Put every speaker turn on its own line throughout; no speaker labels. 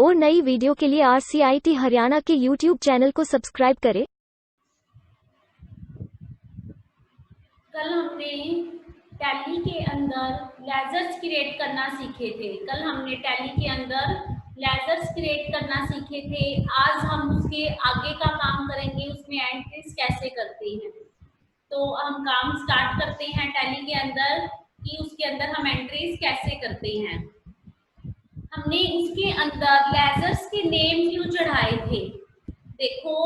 और नई वीडियो के लिए RCIT हरियाणा के YouTube चैनल को सब्सक्राइब करें।
कल हमने टैली के अंदर लेजर्स क्रिएट करना सीखे थे। आज हम उसके आगे का काम करेंगे, उसमें एंट्रीज कैसे करते हैं। तो हम काम स्टार्ट करते हैं टैली के अंदर कि उसके अंदर हम एंट्रीज कैसे करते हैं। हमने इसके अंदर लेजर्स के नेम क्यों चढ़ाए थे। देखो,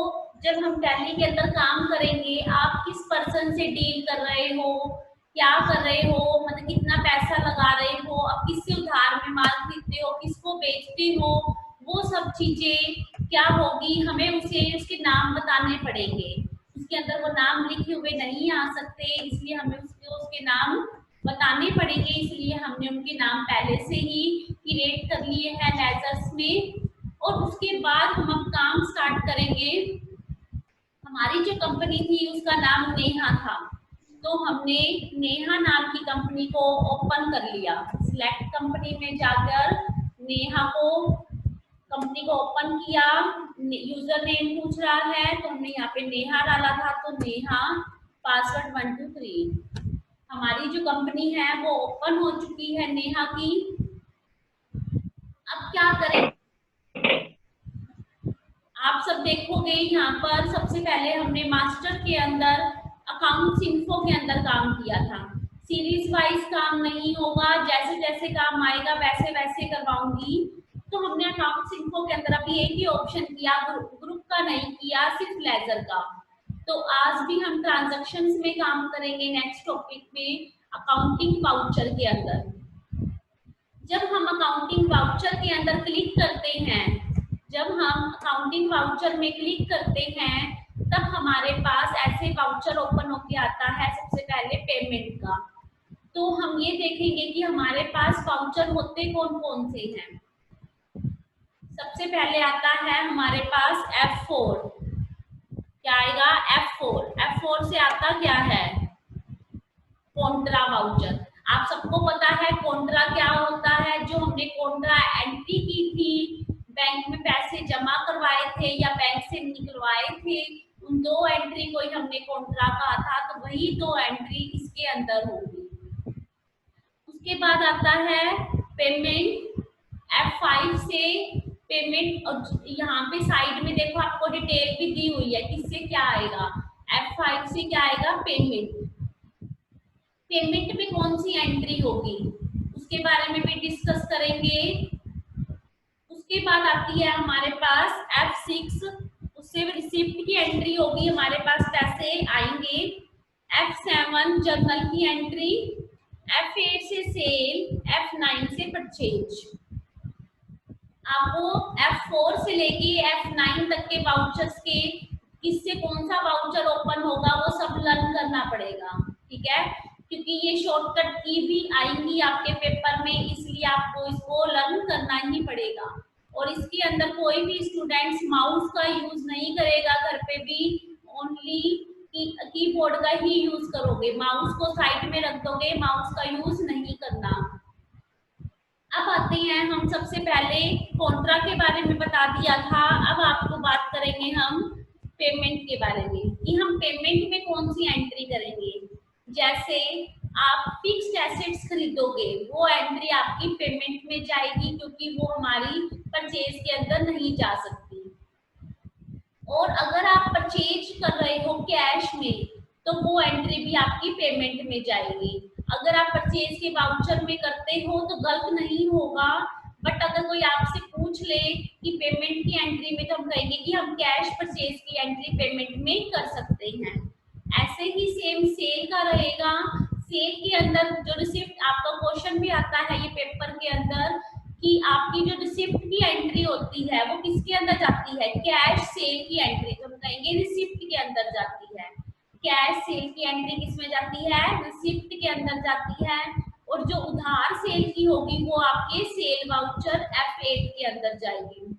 जब हम टैली के अंदर काम करेंगे, आप किस पर्सन से डील कर रहे हो, क्या कर रहे हो, मतलब कितना पैसा लगा रहे हो, अब किससे उधार में माल खरीदते हो, किसको बेचते हो, वो सब चीजें क्या होगी, हमें उसके नाम बताने पड़ेंगे। उसके अंदर वो नाम लिखे हुए नहीं आ सकते, इसलिए हमें उसके नाम बताने पड़ेंगे। इसलिए हमने उनके नाम पहले से ही क्रिएट कर लिए हैं लेजर्स में। और उसके बाद हम काम स्टार्ट करेंगे। हमारी जो कंपनी थी उसका नाम नेहा था, तो हमने नेहा नाम की कंपनी को ओपन कर लिया। सिलेक्ट कंपनी में जाकर नेहा को कंपनी को ओपन किया। यूजर नेम पूछ रहा है तो हमने यहाँ पे नेहा डाला था, तो नेहा पासवर्ड 1 2 3। हमारी जो कंपनी है वो ओपन हो चुकी है नेहा की। अब क्या करें, आप सब देखोगे यहाँ पर सबसे पहले हमने मास्टर के अंदर अकाउंट्स इन्फो के अंदर काम किया था। सीरीज वाइज काम नहीं होगा, जैसे जैसे काम आएगा वैसे वैसे करवाऊंगी। तो हमने अकाउंट्स इन्फो के अंदर अभी एक ही ऑप्शन किया, ग्रुप का नहीं किया, सिर्फ लेजर का। तो आज भी हम ट्रांजैक्शंस में काम करेंगे नेक्स्ट टॉपिक में, अकाउंटिंग वाउचर के अंदर। जब हम अकाउंटिंग वाउचर के अंदर क्लिक करते हैं, तब हमारे पास ऐसे वाउचर ओपन होके आता है। सबसे पहले पेमेंट का, तो हम ये देखेंगे कि हमारे पास वाउचर होते कौन कौन से हैं। सबसे पहले आता है हमारे पास F4। क्या आएगा? F4 से आता क्या है? Contra voucher. आप सबको पता है कॉन्ट्रा क्या होता है। जो हमने कॉन्ट्रा एंट्री की थी, बैंक में पैसे जमा करवाए थे या बैंक से निकलवाए थे, उन 2 एंट्री को ही हमने कॉन्ट्रा कहा था, तो वही 2 एंट्री इसके अंदर होगी। उसके बाद आता है पेमेंट। F5 से पेमेंट, और यहाँ पे साइड में देखो आपको डिटेल भी दी हुई है किससे क्या आएगा। F5 से क्या आएगा? पेमेंट में कौन सी एंट्री होगी उसके बारे में भी डिस्कस करेंगे। उसके बाद आती है हमारे पास F6, उससे रिसिप्ट की एंट्री होगी, हमारे पास पैसे आएंगे। F7 जर्नल की एंट्री, F8 से सेल, F9 से परचेज। आपको F4 से लेके F9 तक के वाउचर्स के किससे कौन सा वाउचर ओपन होगा वो सब लर्न करना पड़ेगा, ठीक है, क्योंकि ये शॉर्टकट की भी आएंगी आपके पेपर में, इसलिए आपको इसको लर्न करना ही पड़ेगा। और इसके अंदर कोई भी स्टूडेंट्स माउस का यूज नहीं करेगा, घर पे भी ओनली कीबोर्ड का ही यूज करोगे, माउस को साइड में रख दोगे, माउस का यूज नहीं करना। अब आते हैं हम, सबसे पहले कॉन्ट्रा के बारे में बता दिया था, अब आपको बात करेंगे हम पेमेंट के बारे में कि हम पेमेंट में कौन सी एंट्री करेंगे। जैसे आप फिक्स्ड एसेट्स खरीदोगे, वो एंट्री आपकी पेमेंट में जाएगी, क्योंकि वो हमारी परचेज के अंदर नहीं जा सकती। और अगर आप परचेज कर रहे हो कैश में, तो वो एंट्री भी आपकी पेमेंट में जाएगी। अगर आप परचेज के वाउचर में करते हो तो गलत नहीं होगा, बट अगर कोई आपसे पूछ ले कि पेमेंट की एंट्री में, तो हम कहेंगे कि हम कैश परचेज की एंट्री पेमेंट में कर सकते हैं। ऐसे ही सेम सेल का रहेगा। सेल के अंदर जो रिसिप्ट, आपका क्वेश्चन भी आता है ये पेपर के अंदर कि आपकी जो रिसिप्ट की एंट्री होती है वो किसके अंदर जाती है? कैश सेल की एंट्री, तो हम कहेंगे रिसिप्ट के अंदर जाती है। कैश सेल की एंट्री किसमें जाती है? रिसिप्ट के अंदर जाती है। और जो उधार सेल की होगी वो आपके सेल वाउचर F8 के अंदर जाएगी।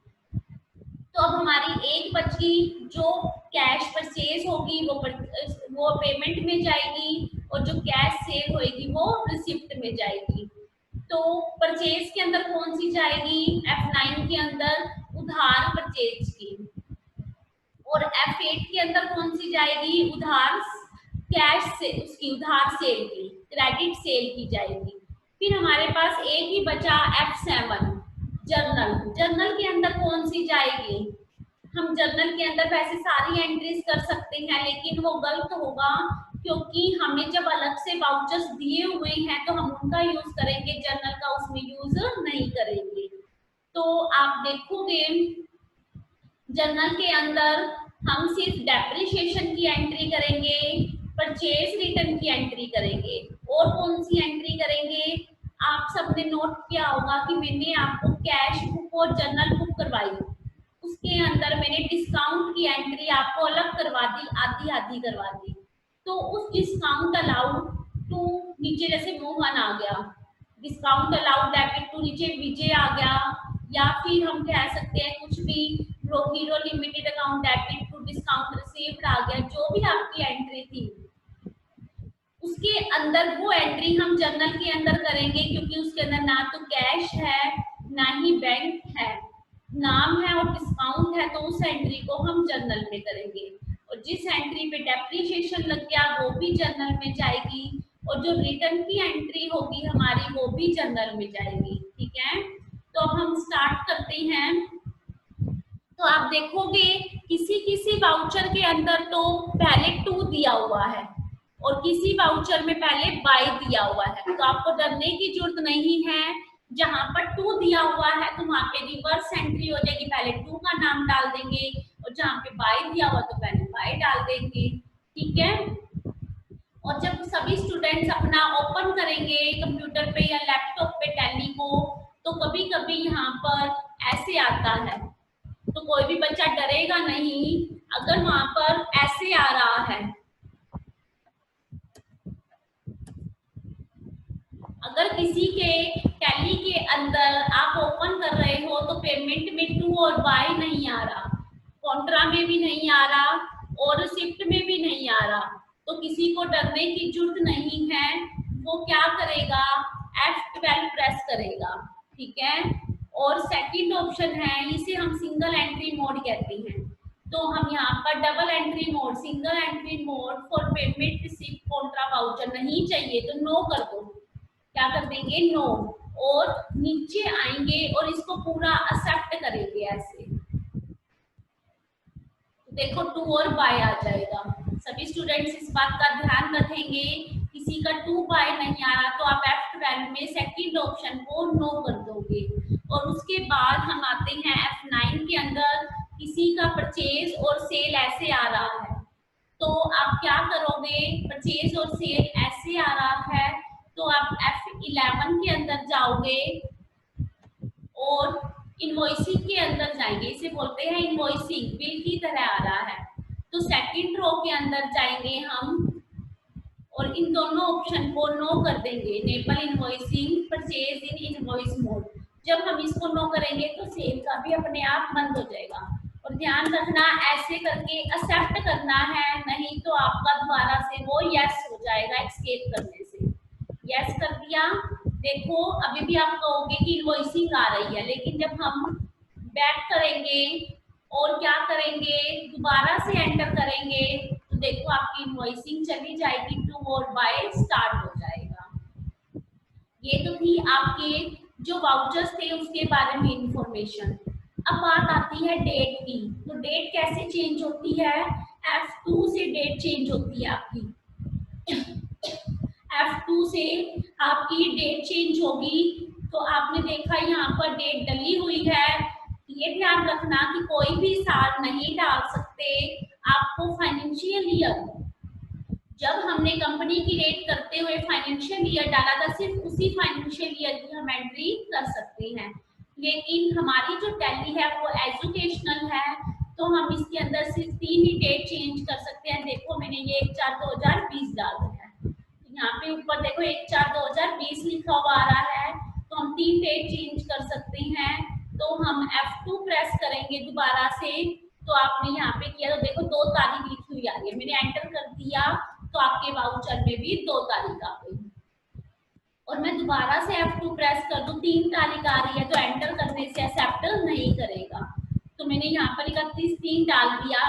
तो अब हमारी एक बच गई, जो कैश परचेज होगी वो पेमेंट में जाएगी, और जो कैश सेल होगी वो रिसिप्ट में जाएगी। तो परचेज के अंदर कौन सी जाएगी, F9 के अंदर उधार परचेज की, और F8 के अंदर कौन सी जाएगी, उधार कैश से, उसकी उधार सेल की, क्रेडिट सेल की जाएगी। फिर हमारे पास एक ही बचा F7 जर्नल। जर्नल के अंदर कौन सी जाएगी, हम जर्नल के अंदर वैसे सारी एंट्रीज कर सकते हैं, लेकिन वो गलत होगा क्योंकि हमें जब अलग से वाउचर्स दिए हुए हैं तो हम उनका यूज करेंगे, जर्नल का उसमें यूज नहीं करेंगे। तो आप देखोगे जर्नल के अंदर हम सिर्फ डेप्रिसिएशन की एंट्री करेंगे, परचेज रिटर्न की एंट्री करेंगे, और कौन सी एंट्री करेंगे, आप सबने नोट किया होगा कि मैंने आपको कैश बुक और जर्नल बुक करवाई, उसके अंदर मैंने डिस्काउंट की एंट्री आपको अलग करवा दी, आधी आधी करवा दी। तो उस डिस्काउंट अलाउड टू नीचे जैसे मोहन आ गया, डिस्काउंट अलाउड डेबिट टू नीचे विजय आ गया, या फिर हम कह सकते हैं कुछ भी Hero limited account debit to discount received आ गया, जो भी आपकी एंट्री थी उसके अंदर वो एंट्री हम जर्नल के अंदर करेंगे, क्योंकि उसके अंदर ना तो कैश है ना ही बैंक है, नाम है और डिस्काउंट है, तो उस एंट्री को हम जर्नल में करेंगे। और जिस एंट्री पे डेप्रिसिएशन लग गया वो भी जर्नल में जाएगी, और जो रिटर्न की एंट्री होगी हमारी वो भी जर्नल में जाएगी। ठीक है, तो हम स्टार्ट करते हैं। तो आप देखोगे किसी किसी वाउचर के अंदर तो पहले टू दिया हुआ है और किसी वाउचर में पहले बाय दिया हुआ है, तो आपको डरने की जरूरत नहीं है। जहां पर टू दिया हुआ है तो वहां पे रिवर्स एंट्री हो जाएगी, पहले टू का नाम डाल देंगे, और जहां पे बाय दिया हुआ तो पहले बाय डाल देंगे। ठीक है, और जब सभी स्टूडेंट्स अपना ओपन करेंगे कंप्यूटर पे या लैपटॉप पे टैली को, तो कभी कभी यहाँ पर ऐसे आता है, तो कोई भी बच्चा डरेगा नहीं अगर वहां पर ऐसे आ रहा है। अगर किसी के टैली के अंदर आप ओपन कर रहे हो तो पेमेंट में टू और बाय नहीं आ रहा, कॉन्ट्रा में भी नहीं आ रहा और रिसिप्ट में भी नहीं आ रहा, तो किसी को डरने की जरूरत नहीं है। वो क्या करेगा, F12 प्रेस करेगा। ठीक है, और सेकंड ऑप्शन है, इसे हम सिंगल एंट्री मोड कहते हैं, तो हम यहाँ पर double entry mode, single entry mode for payment receipt Contra voucher नहीं चाहिए तो नो कर दो। क्या कर देंगे, नो, और नीचे आएंगे और इसको पूरा एक्सेप्ट करेंगे ऐसे, तो देखो टू और बाय आ जाएगा। सभी स्टूडेंट्स इस बात का ध्यान रखेंगे, किसी का टू बाय नहीं आ रहा तो आप F12 में सेकंड ऑप्शन को नो कर दोगे। और उसके बाद हम आते हैं F9 के अंदर, किसी का परचेज और सेल ऐसे आ रहा है, तो आप क्या करोगे, परचेज और सेल ऐसे आ रहा है तो आप F11 के अंदर जाओगे और इनवॉइसिंग के अंदर जाएंगे, इसे बोलते हैं इनवॉइसिंग, बिल की तरह आ रहा है, तो सेकंड रो के अंदर जाएंगे हम और इन दोनों ऑप्शन को नो कर देंगे, enable invoicing purchase in invoice mode. जब हम इसको नो करेंगे तो सेल का भी अपने आप बंद हो जाएगा। और ध्यान रखना ऐसे करके एक्सेप्ट करना है, नहीं तो आपका दोबारा से वो यस हो जाएगा एस्केप करने से। यस कर दिया, देखो अभी भी आप कहोगे कि इनवॉइसिंग आ रही है, लेकिन जब हम बैक करेंगे और क्या करेंगे, दोबारा से एंटर करेंगे तो देखो आपकी इनवॉइसिंग चली जाएगी, टू और बाय स्टार्ट हो जाएगा। ये तो थी आपके जो वाउचर्स थे उसके बारे में इंफॉर्मेशन। अब बात आती है डेट की, तो डेट कैसे चेंज होती है, F2 से डेट चेंज होती है आपकी, F2 से आपकी डेट चेंज होगी। तो आपने देखा यहाँ पर डेट डली हुई है, ये ध्यान रखना कि कोई भी साल नहीं डाल सकते, आपको फाइनेंशियल ईयर, जब हमने कंपनी की रेट करते हुए फाइनेंशियल ईयर डाला था, सिर्फ उसी फाइनेंशियल ईयर की हम एंट्री कर सकते हैं। लेकिन हमारी जो टैली है वो एजुकेशनल है, तो हम इसके अंदर सिर्फ 3 ही डेट चेंज कर सकते हैं। देखो मैंने ये 1/4/2020 डाल दिया है, यहाँ पे ऊपर देखो 1/4/2020 लिखा हुआ आ रहा है, तो हम 3 डेट चेंज कर सकते हैं। तो हम F2 प्रेस करेंगे दोबारा से, तो आपने यहाँ पे किया तो देखो 2 तारीख लिखी हुई आ रही है, मैंने एंटर कर दिया तो आपके वाउचर में भी 2 तारीख आ गई। और मैं दोबारा से F2 प्रेस कर दूं, 3 तारीख आ रही है तो एंटर करने से एक्सेप्ट नहीं करेगा। तो मैंने यहाँ पर 31/3 डाल दिया,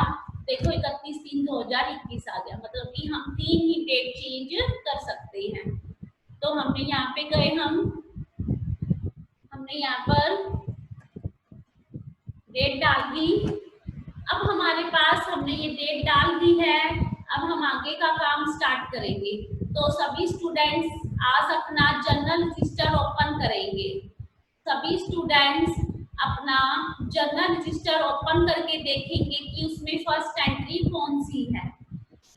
देखो 31/3/2021 आ गया, मतलब कि हम 3 ही डेट चेंज कर सकते हैं। तो हमने यहाँ पे गए, हमने यहाँ पर डेट डाल दी। अब हमारे पास हमने ये डेट डाल दी है, अब हम आगे का काम स्टार्ट करेंगे। तो सभी स्टूडेंट्स आज अपना जर्नल रजिस्टर ओपन करेंगे। सभी स्टूडेंट्स अपना जर्नल रजिस्टर ओपन करके देखेंगे कि उसमें फर्स्ट एंट्री कौन सी है।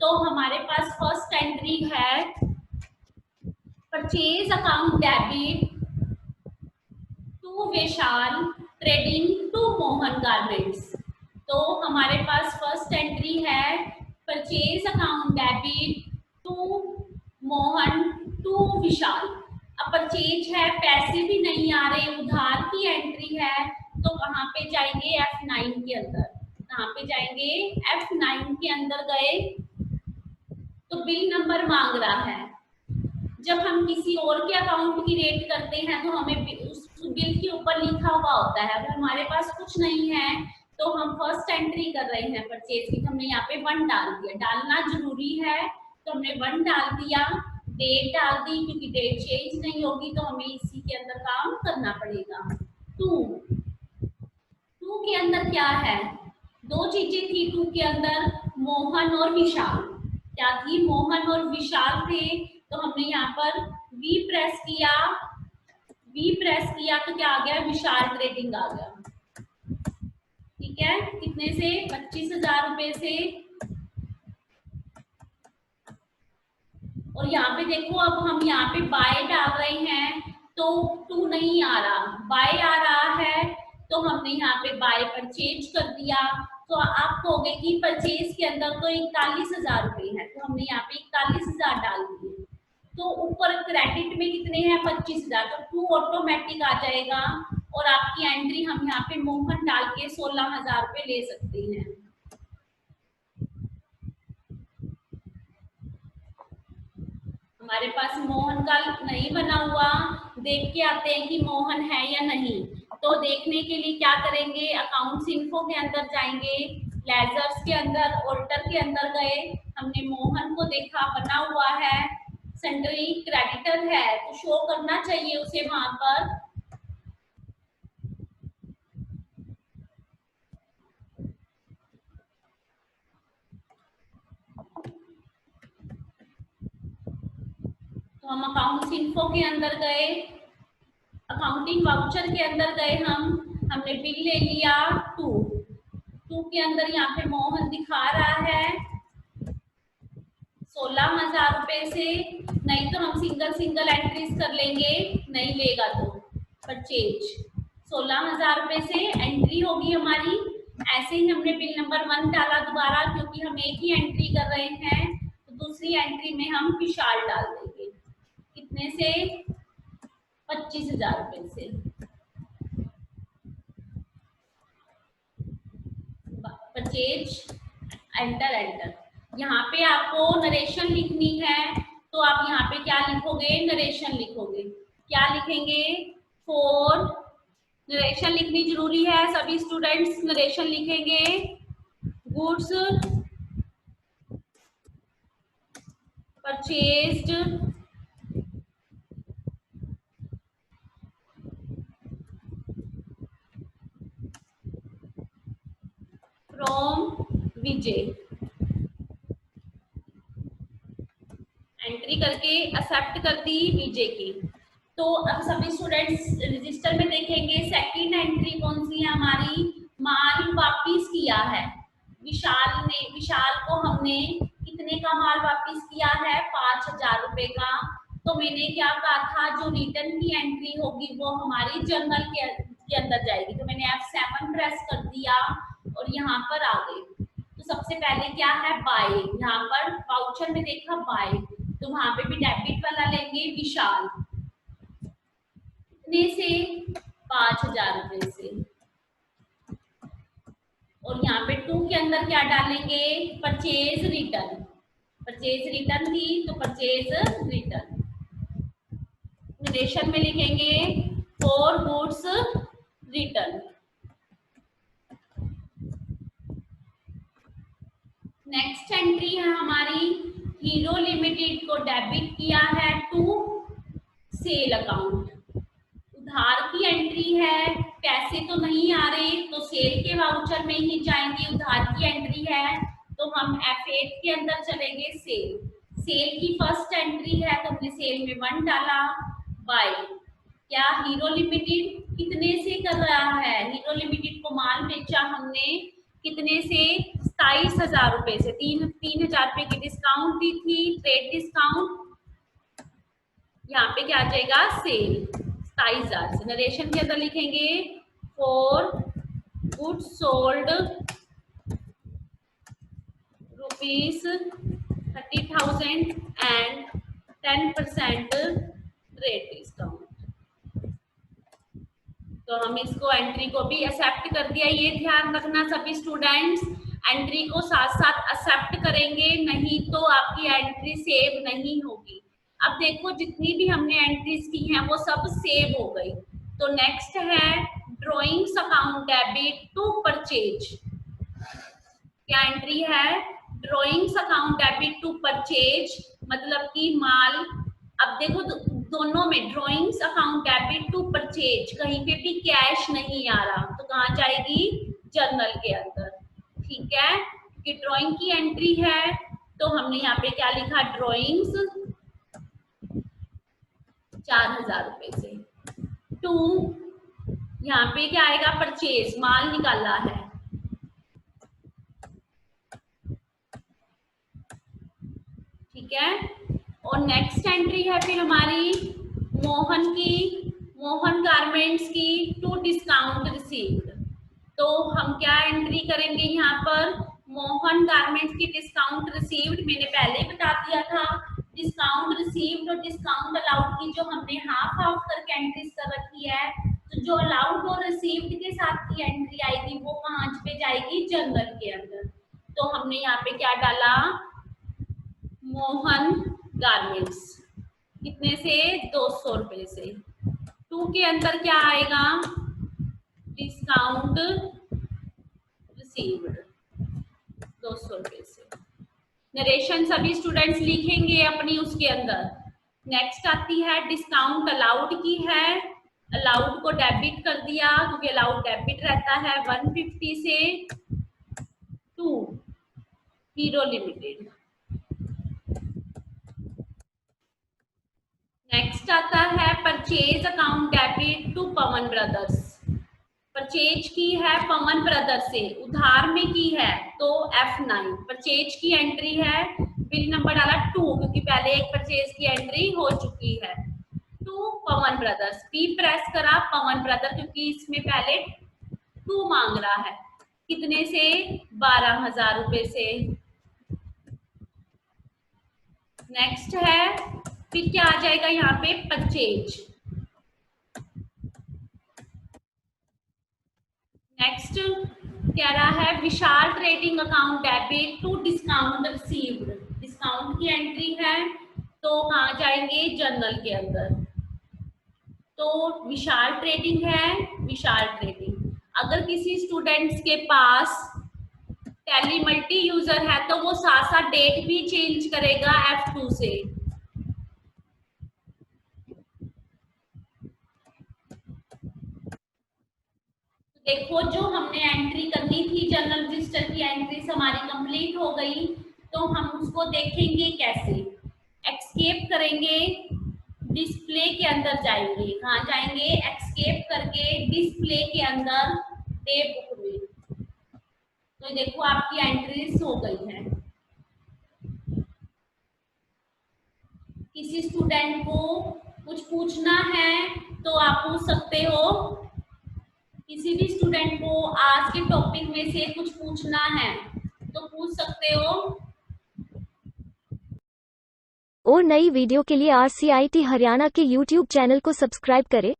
तो हमारे पास फर्स्ट एंट्री है purchase account debit to Vishal trading to Mohan garments. तो हमारे पास फर्स्ट एंट्री है purchase account debit to Mohan to Vishal. अब परचेज है, पैसे भी नहीं आ रहे, उधार की एंट्री है, तो कहाँ पे जाएंगे, F9 के अंदर। कहाँ पे जाएंगे, F9 के अंदर गए तो बिल नंबर मांग रहा है। जब हम किसी और के अकाउंट की रेट करते हैं तो हमें उस बिल के ऊपर लिखा हुआ होता है। अगर हमारे पास कुछ नहीं है तो हम फर्स्ट एंट्री कर रहे हैं परचेज की, हमने यहाँ पे 1 डाल दिया, डालना जरूरी है, तो हमने 1 डाल दिया, डेट डाल दी, क्योंकि डेट चेंज नहीं होगी तो हमें इसी के अंदर काम करना पड़ेगा। 2 के अंदर क्या है, 2 चीजें थी 2 के अंदर, मोहन और विशाल। क्या थी, मोहन और विशाल थे। तो हमने यहाँ पर वी प्रेस किया तो क्या आ गया, विशाल ट्रेडिंग आ गया। ठीक है, कितने से, 25,000 रुपए से। और यहाँ पे देखो, अब हम यहाँ पे बाय डाल रहे हैं तो 2 नहीं आ रहा, बाय आ रहा है, तो हमने यहाँ पे बाय परचेज कर दिया। तो आप कहोगे कि परचेज के अंदर तो 41,000 रुपए है, तो हमने यहाँ पे 41,000 डाल दिए। तो ऊपर क्रेडिट में कितने हैं, 25,000, तो 2 ऑटोमेटिक आ जाएगा। और आपकी एंट्री हम यहाँ पे मोहन डाल के 16,000 रुपए ले सकते हैं। हमारे पास मोहन का नहीं बना हुआ, देख के आते हैं कि मोहन है या नहीं। तो देखने के लिए क्या करेंगे, अकाउंट्स इन्फो के अंदर जाएंगे, लेजर्स के अंदर, ऑल्टर के अंदर गए, हमने मोहन को देखा बना हुआ है, सेंट्री क्रेडिटर है तो शो करना चाहिए उसे वहां पर। तो हम अकाउंट्स इन्फो के अंदर गए, अकाउंटिंग वाउचर के अंदर गए, हमने बिल ले लिया 2 के अंदर यहाँ पे मोहन दिखा रहा है 16,000 रुपए से। नहीं तो हम सिंगल एंट्रीज कर लेंगे, नहीं लेगा तो परचेज 16,000 रुपए से एंट्री होगी हमारी। ऐसे ही हमने बिल नंबर 1 डाला दोबारा, क्योंकि हम एक ही एंट्री कर रहे हैं, तो दूसरी एंट्री में हम विशाल डाल देंगे, कितने से, 25,000 रुपए से। Purchase enter. यहाँ पे आपको नरेशन लिखनी है, तो आप यहाँ पे क्या लिखोगे, नरेशन लिखोगे। क्या लिखेंगे, 4, नरेशन लिखनी जरूरी है, सभी स्टूडेंट्स नरेशन लिखेंगे। Goods purchased from Vijay, entry करके एक्सेप्ट कर दी विजय की। तो अब सभी स्टूडेंट्स रजिस्टर में देखेंगे सेकंड एंट्री कौन सी है हमारी, माल वापिस किया है विशाल को हमने कितने का माल वापिस किया है, 5,000 रुपए का। तो मैंने क्या कहा था, जो रिटर्न की एंट्री होगी वो हमारी जर्नल के अंदर जाएगी। तो मैंने F7 प्रेस कर दिया और यहाँ पर आ गई। तो सबसे पहले क्या है, बाय, यहाँ पर वाउचर में देखा बाय, तो वहां पे भी डेबिट वाला लेंगे विशाल, कितने से, 5,000 रुपए से। और यहाँ पे 2 के अंदर क्या डालेंगे, परचेज रिटर्न थी तो परचेज रिटर्न। नरेशन में लिखेंगे for goods return. Next entry है हमारी, हीरो लिमिटेड को डेबिट किया है टू सेल अकाउंट। उधार की एंट्री है, पैसे तो नहीं आ रहे तो सेल के वाउचर में ही जाएंगे। उधार की एंट्री है तो हम F8 के अंदर चलेंगे सेल। सेल की फर्स्ट एंट्री है तो हमने सेल में 1 डाला। बाय क्या हीरो लिमिटेड कितने से कर रहा है, हीरो लिमिटेड को माल बेचा हमने कितने से, 27,000 रुपए से। 3,000 रुपए की डिस्काउंट दी थी, ट्रेड डिस्काउंट। यहाँ पे क्या आ जाएगा सेल 27,000 से। नरेशन के अंदर लिखेंगे for goods sold ₹30,000 and 10% trade discount. तो हम इसको एंट्री को भी एक्सेप्ट कर दिया। ये ध्यान रखना सभी स्टूडेंट्स, एंट्री को साथ साथ एक्सेप्ट करेंगे, नहीं तो आपकी एंट्री सेव नहीं होगी। अब देखो जितनी भी हमने एंट्रीज की हैं वो सब सेव हो गई। तो नेक्स्ट है drawings account debit to purchase. क्या एंट्री है, drawings account debit to purchase, मतलब कि माल। अब देखो दोनों में drawings account debit to purchase, कहीं पे भी कैश नहीं आ रहा तो कहाँ जाएगी, जर्नल के अंदर। ठीक है, कि ड्राइंग की एंट्री है तो हमने यहाँ पे क्या लिखा, ड्राइंग्स 4,000 रुपए से टू, यहाँ पे क्या आएगा, परचेज, माल निकाला है। ठीक है, और नेक्स्ट एंट्री है फिर हमारी मोहन की, मोहन गारमेंट्स की टू डिस्काउंट रिसीव्ड। तो हम क्या एंट्री करेंगे यहाँ पर, मोहन गारमेंट्स की डिस्काउंट रिसीव्ड। मैंने पहले बता दिया था डिस्काउंट रिसीव्ड और डिस्काउंट अलाउड की जो हमने हाफ हाफ करके एंट्रीज कर रखी है, तो जो अलाउड और रिसीव्ड के साथ की एंट्री आएगी वो कहाँ पे जाएगी, जर्नल के अंदर। तो हमने यहाँ पे क्या डाला, मोहन गारमेंट्स कितने से, 200 रुपए से। टू के अंदर क्या आएगा, डिस्काउंट रिसीव्ड 200 रुपए से। नरेशन सभी स्टूडेंट्स लिखेंगे अपनी उसके अंदर। नेक्स्ट आती है डिस्काउंट अलाउड की है, अलाउड को डेबिट कर दिया क्योंकि अलाउड डेबिट रहता है 150 से टू हीरो लिमिटेड। नेक्स्ट आता है purchase account debit to Pawan brothers. Purchase की है पवन ब्रदर्स से, उधार में की है तो F9। परचेज की एंट्री है, बिल नंबर डाला 2 क्योंकि पहले एक परचेज की एंट्री हो चुकी है, to Pawan brothers. P press करा पवन ब्रदर क्योंकि इसमें पहले 2 मांग रहा है, कितने से, 12,000 रुपए से। नेक्स्ट है फिर क्या आ जाएगा यहाँ पे, परचेज। नेक्स्ट कह रहा है Vishal trading account debit to discount received. Discount की एंट्री है तो कहाँ जाएंगे, जर्नल के अंदर। तो विशाल ट्रेडिंग है, विशाल ट्रेडिंग। अगर किसी स्टूडेंट्स के पास टैली मल्टी यूजर है तो वो साथ साथ डेट भी चेंज करेगा F2 से। देखो जो हमने एंट्री करनी थी जर्नल रजिस्टर की एंट्रीज हमारी कंप्लीट हो गई, तो हम उसको देखेंगे कैसे, एक्सकेप करेंगे, डिस्प्ले के अंदर जाएंगे। कहाँ जाएंगे, एक्सकेप करके डिस्प्ले के अंदर डे बुक में। तो देखो आपकी एंट्रीज हो गई है। किसी स्टूडेंट को कुछ पूछना है तो आप पूछ सकते हो, किसी भी स्टूडेंट को आज के टॉपिक में से कुछ पूछना है तो पूछ सकते हो।
और नई वीडियो के लिए RCIT हरियाणा के YouTube चैनल को सब्सक्राइब करें